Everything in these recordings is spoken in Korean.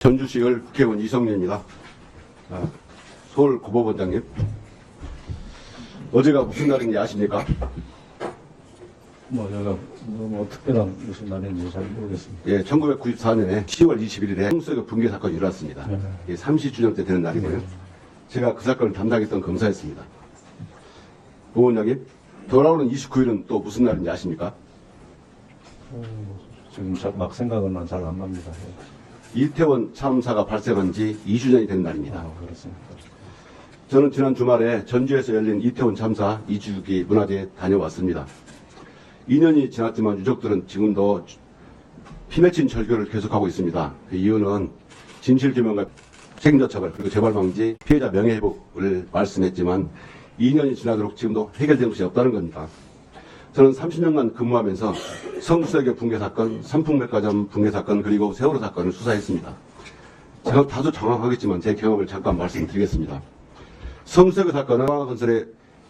전주시의회 국회의원 이성윤입니다. 서울고법원장님, 어제가 무슨 날인지 아십니까? 제가 특별한 무슨 날인지 잘 모르겠습니다. 예, 1994년에 10월 21일에 성수대교 붕괴 사건이 일어났습니다. 예, 30주년 때 되는 날이고요. 제가 그 사건을 담당했던 검사였습니다. 고원장님, 돌아오는 29일은 또 무슨 날인지 아십니까? 지금 막 생각은 잘 안 납니다. 이태원 참사가 발생한 지 2주년이 된 날입니다. 그렇습니다. 저는 지난 주말에 전주에서 열린 이태원 참사 2주기 문화제에 다녀왔습니다. 2년이 지났지만 유족들은 지금도 피맺힌 절규를 계속하고 있습니다. 그 이유는 진실규명과 책임자 처벌 그리고 재발방지 피해자 명예회복을 말씀했지만 2년이 지나도록 지금도 해결된 것이 없다는 겁니다. 저는 30년간 근무하면서 성수대교 붕괴 사건, 삼풍백화점 붕괴 사건 그리고 세월호 사건을 수사했습니다. 제가 다소 정확하겠지만 제 경험을 잠깐 말씀드리겠습니다. 성수대교 사건은 한화건설의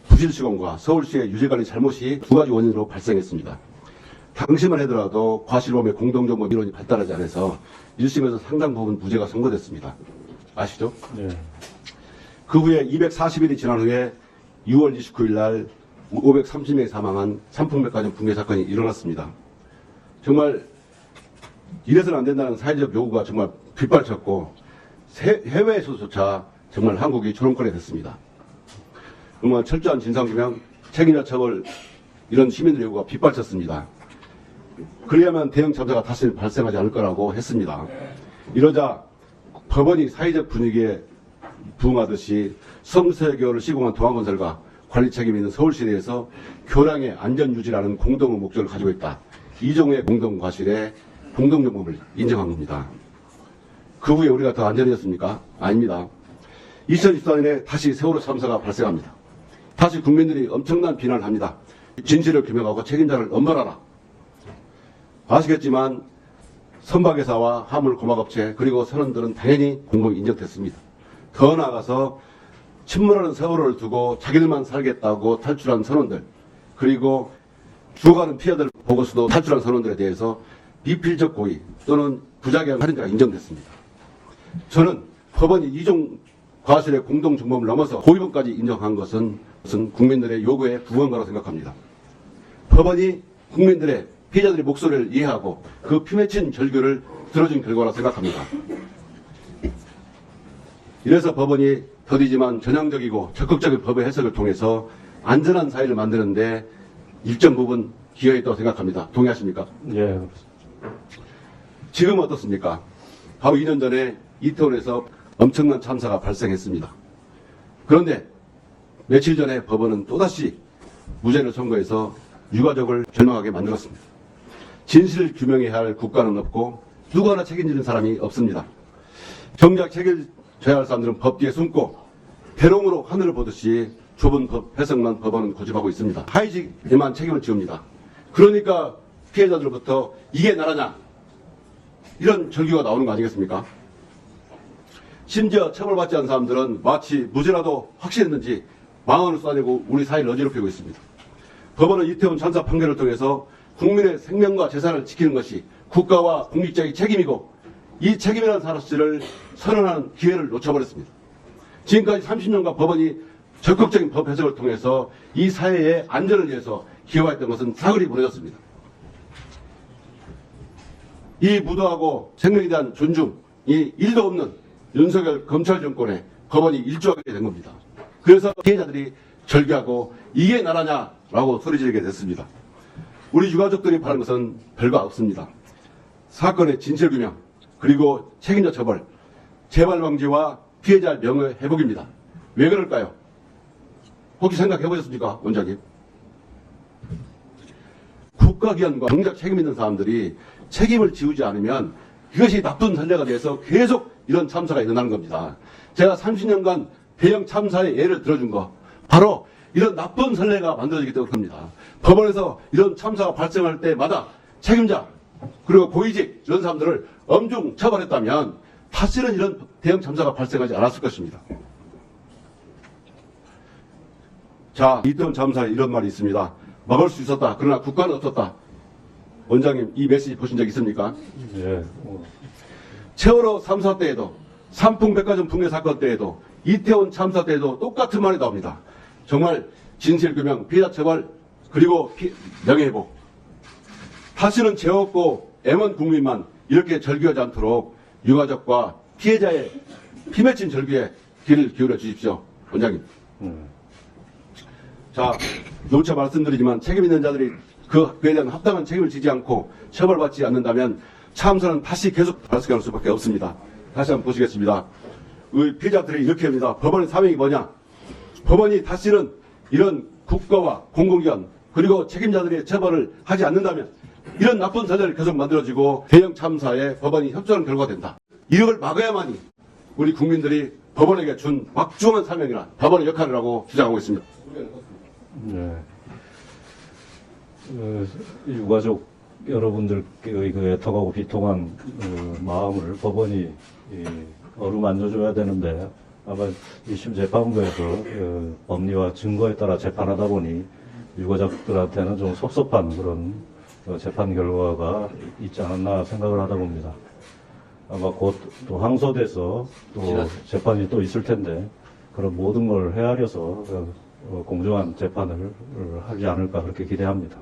부실 시공과 서울시의 유지관리 잘못이 두 가지 원인으로 발생했습니다. 당시만 하더라도 과실범의 공동정보 이론이 발달하지 않아서 1심에서 상당 부분 무죄가 선고됐습니다. 아시죠? 네. 그 후에 240일이 지난 후에 6월 29일 날 530명이 사망한 삼풍백화점 붕괴 사건이 일어났습니다. 정말 이래서는 안 된다는 사회적 요구가 정말 빗발쳤고 해외에서조차 정말 한국이 조롱거리가 됐습니다. 정말 철저한 진상규명, 책임자 처벌 이런 시민들의 요구가 빗발쳤습니다. 그래야만 대형 참사가 다시 발생하지 않을 거라고 했습니다. 이러자 법원이 사회적 분위기에 부응하듯이 성수대교를 시공한 동아건설과 관리 책임 있는 서울시에 대해서 교량의 안전유지라는 공동 목적을 가지고 있다. 이종의 공동과실에 공동정범을 인정한 겁니다. 그 후에 우리가 더 안전해졌습니까? 아닙니다. 2014년에 다시 세월호 참사가 발생합니다. 다시 국민들이 엄청난 비난을 합니다. 진실을 규명하고 책임자를 엄벌하라. 아시겠지만 선박회사와 화물고막업체 그리고 선원들은 당연히 공범이 인정됐습니다. 더 나아가서 침몰하는 세월호를 두고 자기들만 살겠다고 탈출한 선원들 그리고 죽어가는 피해자들 보고서도 탈출한 선원들에 대해서 비필적 고의 또는 부작용 살인자가 인정됐습니다. 저는 법원이 이종 과실의 공동정범을 넘어서 고의범까지 인정한 것은 국민들의 요구에 부응한 거라고 생각합니다. 법원이 국민들의 피해자들의 목소리를 이해하고 그 피맺힌 절규를 들어준 결과라고 생각합니다. 이래서 법원이 더디지만 전향적이고 적극적인 법의 해석을 통해서 안전한 사회를 만드는데 일정 부분 기여했다고 생각합니다. 동의하십니까? 예. 지금은 어떻습니까? 바로 2년 전에 이태원에서 엄청난 참사가 발생했습니다. 그런데 며칠 전에 법원은 또다시 무죄를 선고해서 유가족을 절망하게 만들었습니다. 진실을 규명해야 할 국가는 없고 누구나 책임지는 사람이 없습니다. 정작 책임져야 할 사람들은 법 뒤에 숨고 대롱으로 하늘을 보듯이 좁은 법 해석만 법원은 고집하고 있습니다. 하이직에만 책임을 지웁니다. 그러니까 피해자들로부터 이게 나라냐 이런 절규가 나오는 거 아니겠습니까? 심지어 처벌받지 않은 사람들은 마치 무죄라도 확신했는지 망언을 쏴내고 우리 사회를 어지럽히고 있습니다. 법원은 이태원 참사 판결을 통해서 국민의 생명과 재산을 지키는 것이 국가와 공직자의 책임이고 이 책임이라는 사실을 선언하는 기회를 놓쳐버렸습니다. 지금까지 30년간 법원이 적극적인 법 해석을 통해서 이 사회의 안전을 위해서 기여했던 것은 사글이 무너졌습니다. 이 무도하고 생명에 대한 존중이 1도 없는 윤석열 검찰 정권에 법원이 일조하게 된 겁니다. 그래서 피해자들이 절규하고 이게 나라냐라고 소리지르게 됐습니다. 우리 유가족들이 바라는 것은 별거 없습니다. 사건의 진실규명 그리고 책임자 처벌, 재발방지와 피해자 명예 회복입니다. 왜 그럴까요? 혹시 생각해 보셨습니까, 원장님? 국가기관과 정작 책임 있는 사람들이 책임을 지우지 않으면 그것이 나쁜 선례가 돼서 계속 이런 참사가 일어나는 겁니다. 제가 30년간 대형 참사의 예를 들어준 거 바로 이런 나쁜 선례가 만들어지기 때문입니다. 법원에서 이런 참사가 발생할 때마다 책임자 그리고 고위직 이런 사람들을 엄중 처벌했다면 다시는 이런 대형 참사가 발생하지 않았을 것입니다. 자, 이태원 참사에 이런 말이 있습니다. 막을 수 있었다. 그러나 국가는 없었다. 원장님 이 메시지 보신 적 있습니까? 예. 세월호 참사 때에도, 삼풍백화점 붕괴 사건 때에도, 이태원 참사 때에도 똑같은 말이 나옵니다. 정말 진실규명, 피해자 처벌, 그리고 명예회복. 다시는 죄 없고 애먼 국민만 이렇게 절규하지 않도록 유가족과 피해자의 피 맺힌 절규에 귀를 기울여 주십시오. 원장님. 자, 누차 말씀드리지만 책임 있는 자들이 그에 대한 합당한 책임을 지지 않고 처벌받지 않는다면 참사는 다시 계속 발생할 수밖에 없습니다. 다시 한번 보시겠습니다. 우리 피해자들이 이렇게 합니다. 법원의 사명이 뭐냐? 법원이 다시는 이런 국가와 공공기관 그리고 책임자들의 처벌을 하지 않는다면 이런 나쁜 사례를 계속 만들어지고 대형 참사에 법원이 협조하는 결과가 된다. 이걸 막아야만이 우리 국민들이 법원에게 준 막중한 사명이나 법원의 역할을 하고 주장하고 있습니다. 네. 유가족 여러분들께의 그 애통하고 비통한 마음을 법원이 어루만져줘야 되는데 아마 1심 재판부에서 법리와 증거에 따라 재판하다 보니 유가족들한테는 좀 섭섭한 그런 재판 결과가 있지 않았나 생각을 하다 봅니다. 아마 곧 또 항소돼서 또 재판이 또 있을 텐데 그런 모든 걸 헤아려서 공정한 재판을 하지 않을까 그렇게 기대합니다.